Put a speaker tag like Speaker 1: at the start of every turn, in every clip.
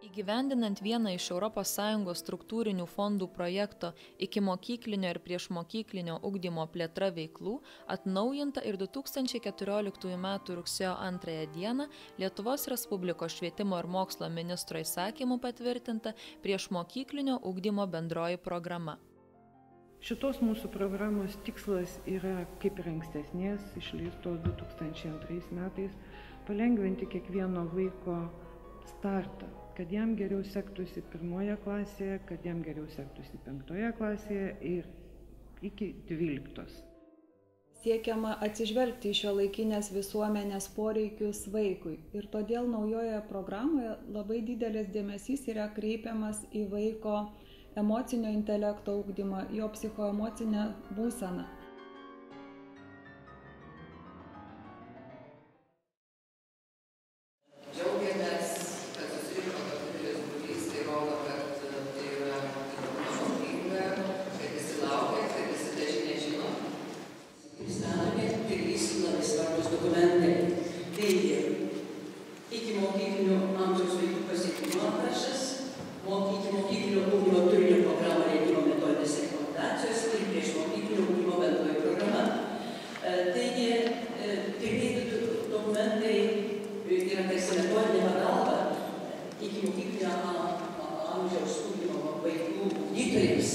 Speaker 1: Įgyvendinant vieną iš ES struktūrinių fondų projekto ikimokyklinio ir priešmokyklinio ugdymo plėtra veiklų atnaujinta ir 2014 m. rugsėjo 2 d. Lietuvos Respublikos švietimo ir mokslo ministro įsakymu patvirtinta priešmokyklinio ugdymo bendroji programa.
Speaker 2: Šitos mūsų programos tikslas yra, kaip ir ankstesnės, išleistos 2002 metais, palengvinti kiekvieno vaiko startą, kad jam geriau sektųsi 1 klasėje, kad jam geriau sektųsi 5 klasėje ir iki 12.
Speaker 3: Siekiama atsižvelgti į šiuolaikinės visuomenės poreikius vaikui ir todėl naujoje programoje labai didelis dėmesys yra kreipiamas į vaiko emocinio intelekto ugdymą, jo psichoemocinę būseną.
Speaker 4: Džiaugiamės, kad susirinko toks didelis būrys, tai rodo, kad tai yra naudinga, kad visi laukia, kad visi tą žinią žino.
Speaker 5: Pristatomi 3 labai svarbus dokumentai. Taigi, ikimokyklinio amžiaus vaikų pasiekimo aprašas, ikimokyklinio ugdymo turinio programų rengimo metodinės rekomendacijos ir priešmokyklinio ugdymo bendroji programa. Taigi, pirmieji dokumentai yra tarsi metodinė pagalba ikimokyklinio amžiaus ugdymo vaikų ugdytojams,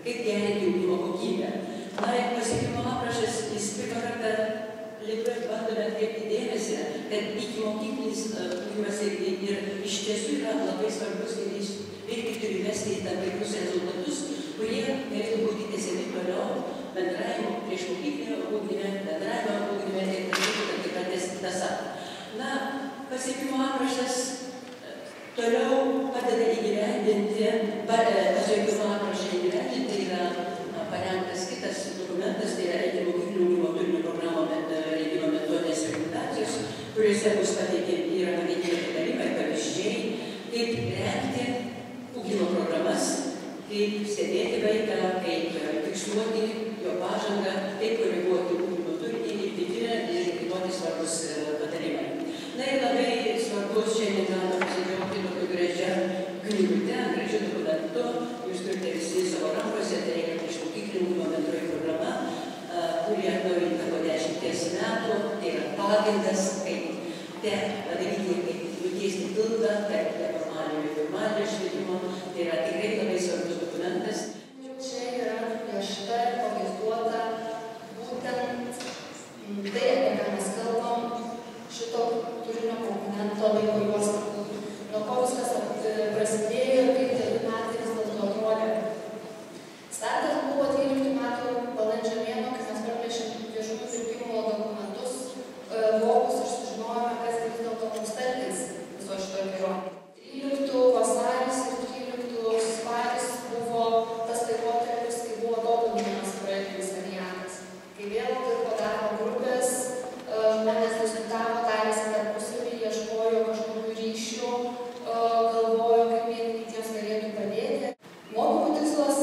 Speaker 5: kaip gerinti ugdymo kokybę. Na, pasiekimo aprašas, jis pirmą kartą Lietuvoje bandome atkreipti dėmesį, kad ikimokyklinis ugdymas ir iš tiesų yra labai svarbus ir jis irgi turi vesti į tam tikrus rezultatus, kurie galėtų būti tęsiami toliau bendravimo priešmokyklinio ugdyme, bendravimo ugdyme ir tam tikra tąsa. Na, pasiekimo aprašas toliau padeda įgyvendinti, pasiekimo aprašą įgyvendinti yra parengtas kitas dokumentas, tai yra ikimokyklinio ugdymo turinio programų rengimo metodinės rekomendacijos, kuriuose bus pateikiami patarimai, pavyzdžiai, kaip rengti ugdymo programas, kaip stebėti vaiką, kaip fiksuoti jo pažangą, kaip koreguoti ugdymo turinį ir kiti svarbus patarimai. Na ir labai svarbus šiandien galima pasidžiaugti tokiu gražia knygute, gražiu dokumentu, jūs turite visi savo rankose, tai yra priešmokyklinio ugdymo bendroji programa, kuri atnaujinta po 10 metų, tai yra pagrindas, kaip padaryti, kaip nutiesti tiltą tarp neformaliojo ir formaliojo švietimo, tai yra tikrai labai svarbus dokumentas.
Speaker 6: Čia yra nupiešta ir pavaizduota būtent tai, apie ką mes kalbam, šito turinio komponento laiko juosta. Nuo ko viskas prasidėjo ir kaip 9 metai vis dėlto atrodė. Startas buvo 12 metų balandžio mėnuo, kai mes parplėšėm viešųjų pirkimų dokumentus, vokus ir sužinojome, kas vis dėlto mums talkins viso šito kelionė. 13 vasaris ir 13 spalis buvo tas laikotarpis, kai buvo tobulinamas projektinis variantas. Kai vėl dirbo darbo grupės, žmonės diskutavo, tarėsi tarpusavy, ieškojo kažkokių ryšių, galvojo, kaip vieni kitiems galėtų padėti. Mokymų tikslas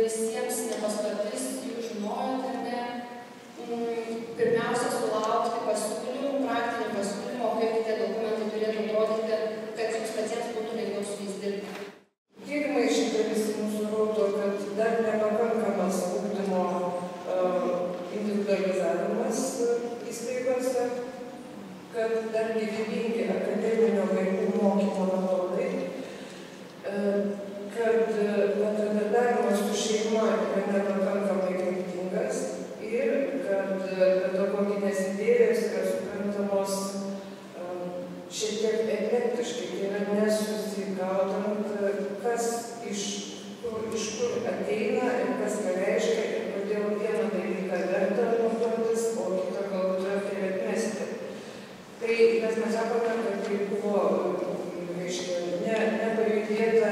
Speaker 6: visiems nepaslaptis, jų žinojot ar ne, pirmiausia sulaukti pasiūlymų, praktinių pasiūlymų, kaip tie dokumentai turėtų atrodyti, kad jums patiems būtų lengviau su jais dirbti.
Speaker 7: Tyrimai šitą visi mūsų rodo, kad dar nepakankamas ugdymo individualizavimas įstaigose, kad dar gyvybingi akademinio vaikų mokymo metodai, kad bendradarbiavimas su šeima yra nepakankamai kryptingas ir kad pedagoginės idėjos yra suprantamos šiek tiek eklektiškai, tai yra nesusigaudant, kas iš kur ateina ir kas ką reiškia ir kodėl vieną dalyką verta naudotis, o kitą galbūt verta ir atmesti. Tai mes sakome, kad tai buvo nepajudėta,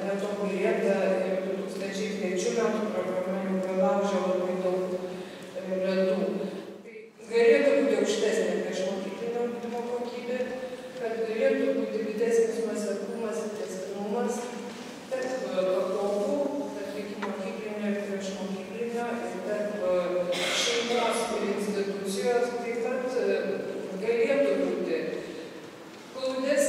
Speaker 7: netobulėta ir 2003 metų programa jau pralaužė labai daug ledų. Tai galėtų būti aukštesnė priešmokyklinio ugdymo kokybė, kad galėtų būti didesnis nuoseklumas ir tęstinumas tarp pakopų, tarp ikimokyklinio ir priešmokyklinio ir tarp šeimos ir institucijos taip pat galėtų būti glaudesnis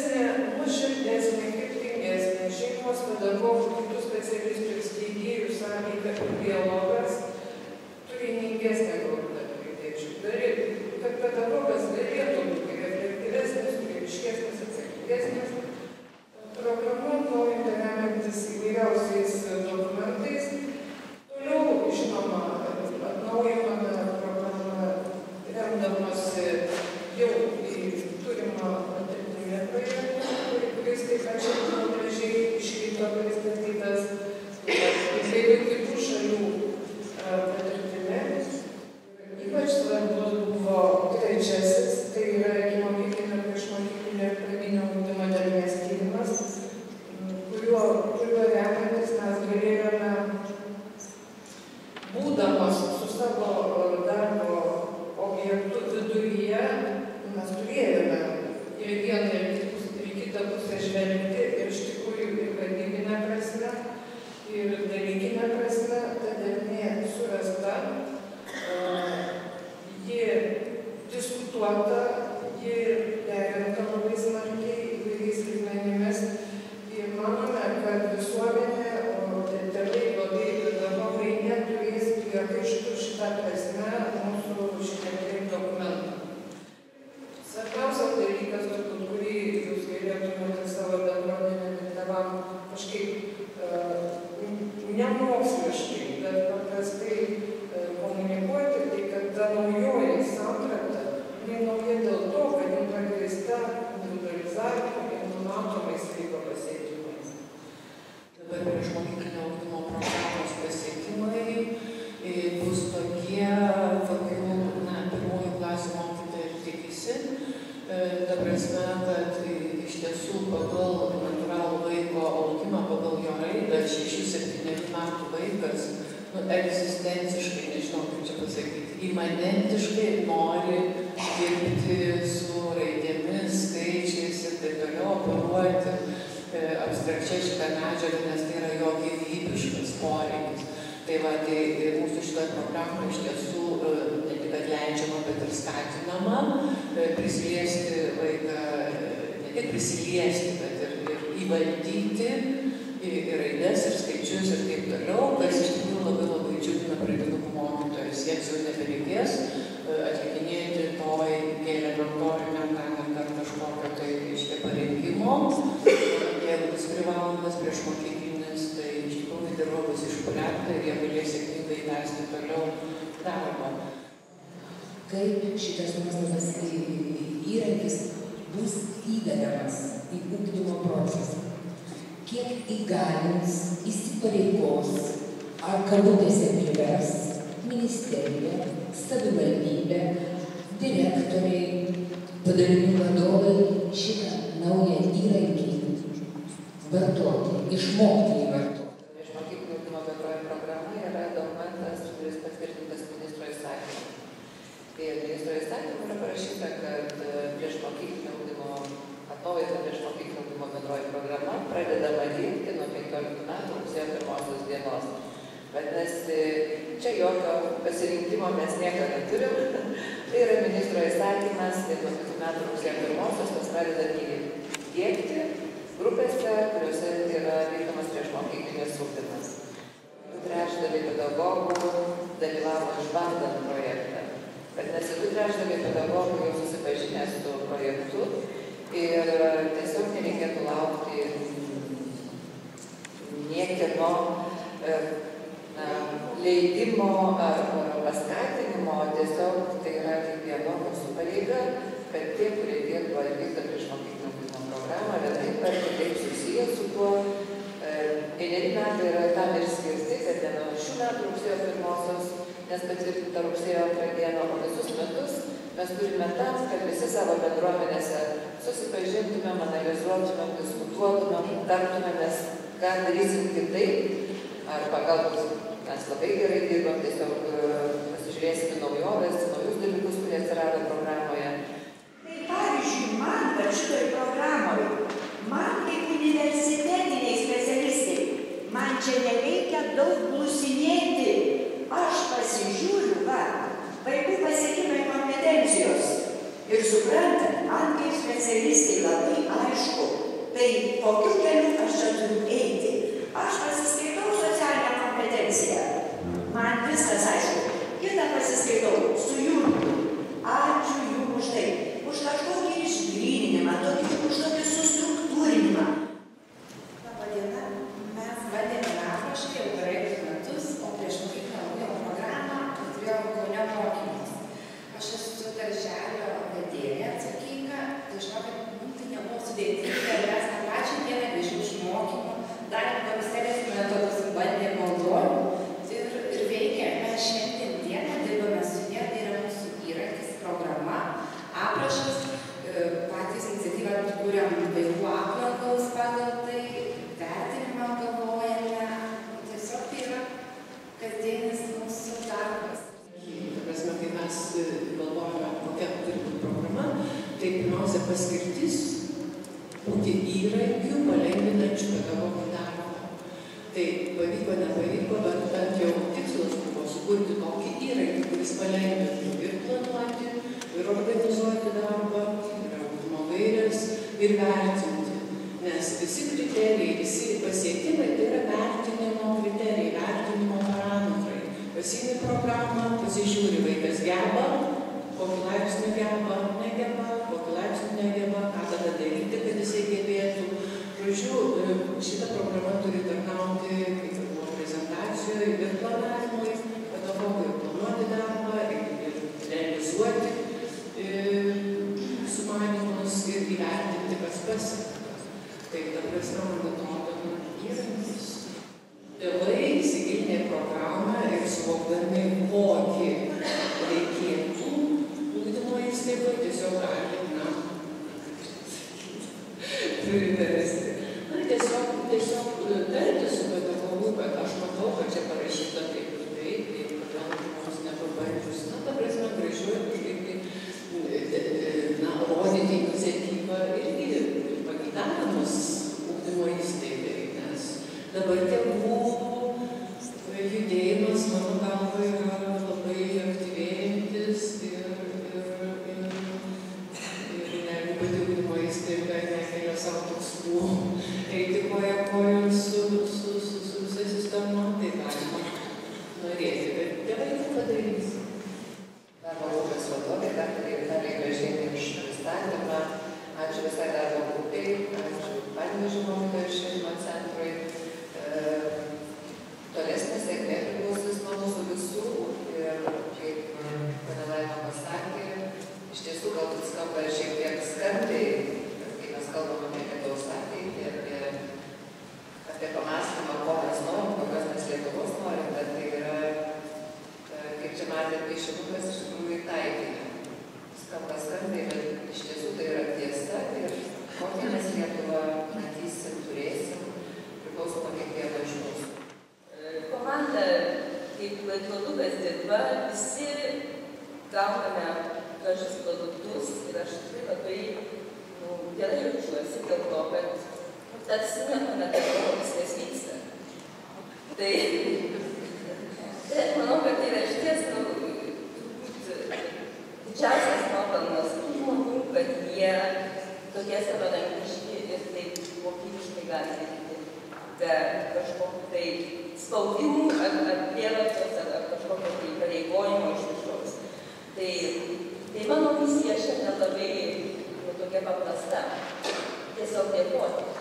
Speaker 7: diskutuota, ji derinta labai smarkiai įvairiais lygmenimis. Ir manome, kad visuomenė, o tėvai, vadai, pedagogai neturės priekaištų šitą prasme mūsų šitiek dokumentų. Svarbiausias dalykas, turbūt, kurį jūs galėtumėte savo bendruomenėm tėvam kažkaip nemoksliškai, bet paprastai komunikuoti, tai kad ta naujoji samprata, jinai nauja dėl to, kad ji pagrįsta individualizavimu ir numatomais vaiko pasiekimais.
Speaker 8: Dabar priešmokyklinio ugdymo programos pasiekimai bus tokie, kokių pirmųjų klasių mokytojai tikisi. Ta prasme, kad iš tiesų pagal natūralų vaiko augimą, pagal jo raidą, 6-7 metų vaikas egzistenciškai, nežinau kaip čia pasakyti, imanentiškai nori dirbti su raidėmis, skaičiais ir taip toliau, operuoti abstrakčiai šitą medžiagą, nes tai yra jo gyvybiškas poreikis. Tai va, tai mūsų šitoje programoje iš tiesų ne tik atleidžiama, bet ir skatinama prisiliesti vaiką, ne tik prisiliesti, bet ir įvaldyti ir raides, ir skaičius ir taip toliau, kas iš tikrųjų labai džiugina pradinukų mokytojus. Jiems jau nebereikės atlikinėti to iki elementoriniam dar kažkokio tai parengimo. Jeigu bus privalomas priešmokyklinis, tai iš tikrųjų dirba bus išpūliarta ir jie galės sėkmingai tęsti toliau darbą.
Speaker 9: Kaip šitas nuostatas įrankis bus įdedamas į ugdymo procesą? Kiek įgalins, įsipareigos, ar kabutėse privers ministerija, savivaldybė, direktoriai, padalinių vadovai šitą naują įrankį vartoti, išmokti jį vartoti.
Speaker 4: Priešmokyklinio ugdymo bendroji programa yra dokumentas, kuris patvirtintas ministro įsakymu. Tai ministro įsakymu yra parašyta, kad priešmokyklinio ugdymo atnaujinta priešmokyklinio ugdymo bendroji programa pradedama dirbti nuo 15 metų rugsėjo 1 dienos. Vadinasi, čia jokio pasirinkimo mes nieko neturim. Tai yra ministro įsakymas, tai nuo 15 metų rugsėjo 1 mes pradedame diegti grupėse, kuriuose yra vykdomas priešmokyklinis ugdymas. 2/3 pedagogų dalyvavo išbandant projektą. Vadinasi, 2/3 pedagogų jau susipažinę su projektu ir tiesiog nereikėtų laukti niekieno leidimo ar paskatinimo, tiesiog tai yra kiekvieno mūsų pareiga, kad tie, kurie dirba ir vykdo priešmokyklinio ugdymo programą, vienaip ar kitaip susiję su tuo. Vieneri metai yra tam ir skirti, kad ne nuo šių metų rugsėjo 1, nes patvirtinta rugsėjo 2 dieną, o visus metus mes turime tam, kad visi savo bendruomenėse susipažintumėm, analizuotumėm, diskutuotumėm, tartumėmės, ką darysim kitaip, arba galbūt mes labai gerai dirbam, tiesiog pasižiūrėsime naujoves, naujus dalykus, kurie atsirado programoje.
Speaker 10: Tai pavyzdžiui, man per šitoj programoje, man kaip universitetiniai specialistai, man čia nereikia daug blusinėti. Aš pasižiūriu, vaikų pasiekimai kompetencijos. Ir suprantat, man kaip specialistai labai aišku, tai kokiu keliu aš čia turiu eiti. Aš pasiskaitau socialinę kompetenciją. Man viskas aišku. Kitą pasiskaitau su Jurgiu. Ačiū Jum už tai. Už kažkokį išgryninimą, už tokį sustruktūrinimą.
Speaker 11: Labą dieną. Mes bandėme aprašyti jau praeitus metus, o priešmokyklinio ugdymo programą turėjome Kaune mokymus. Aš esu darželio vedėja atsakinga, tai žinokit, tai nebuvo sudėtinga, mes tą pačią dieną grįžom iš mokymų, darėm komisarijos metodus, bandėm naudoti ir veikia. Mes šiandien dieną dirbame su ja, tai yra mūsų įrankis, programa, aprašas, patys iniciatyvą kūrėm vaikų aplankaus pagal tai, vertinimą galvojame, tiesiog tai yra kasdienis mūsų darbas.
Speaker 8: Ta prasme, kai mes galvojame, kokia turi būti programa, tai pirmiausia paskirtis būti įrankių palengvinančių pedagogų darbą. Tai pavyko, nepavyko, bet bent jau tikslas buvo sukurti tokį įrankį, kuris palengvintų ir planuoti, ir organizuoti ir vertinti. Nes visi kriterijai, visi pasiekimai tai yra vertinimo kriterijai, vertinimo parametrai. Pasiimi programą, pasižiūri, vaikas geba, kokį laipsnį geba, negeba, kokį laipsnį negeba, ką tada daryti, kad jisai gebėtų. Žodžiu, šita programa turi tarnauti, kaip ir buvo prezentacijoje, ir planavimui, pedagogui planuoti darbą, ir realizuoti sumanymus ir įvertinti, kas pasiekta. Tai ta prasme, man atrodo, įrankis. Tėvai įsigilinę programą ir suvokdami, kokį reikėtų ugdymo įstaigoje, tiesiog gali, priversti. Tiesiog tarti su pedagogu, kad aš matau, kad čia parašyta taip ir taip, ir kodėl mums nepabandžius. Ta prasme, gražiuoju kažkaip rodyti iniciatyvą irgi pageidavimus ugdymo įstaigai, nes dabar tėvų judėjimas, mano galva, yra labai aktyvėjantis ir jeigu pati ugdymo įstaiga nekelia savo tikslų eiti koja kojon su visa sistema, tai galima norėti, bet tėvai tai padarys.
Speaker 4: Darbo grupės vadovė, daktarė Vitalija Gražienė už pristatymą. Ačiū visai darbo grupiai, ačiū Panevėžio mokytojų švietimo centrui. Tolesnė sėkmė priklausys nuo mūsų visų ir kaip ponia Laima pasakė, iš tiesų galbūt skamba šiek tiek skambiai, kai mes kalbam apie Lietuvos ateitį, apie pamąstymą, ko mes norim, kokios mes Lietuvos norim, bet tai yra, kaip čia matėt, piešinukas iš tikrųjų į taikinį. Skamba skambiai, bet iš tiesų tai yra tiesa ir kokią mes Lietuvą matysim, turėsim, priklauso nuo kiekvieno iš mūsų.
Speaker 12: Komanda, kaip laikrodukas dirba, visi gauname gražius produktus ir aš tikrai labai gerai jaučiuosi dėl to, kad tarsi nieko nedarau, viskas vyksta. Tai aš manau, kad tai yra išties didžiausias nuopelnas tų žmonių, kad jie tokie savarankiški ir taip kokybiškai gali dirbti be kažkokių tai spaudimų ar prievartos ar kažkokio tai įpareigojimo iš viršaus. Tai mano misija šiandien labai tokia paprasta. Tiesiog dėkoti.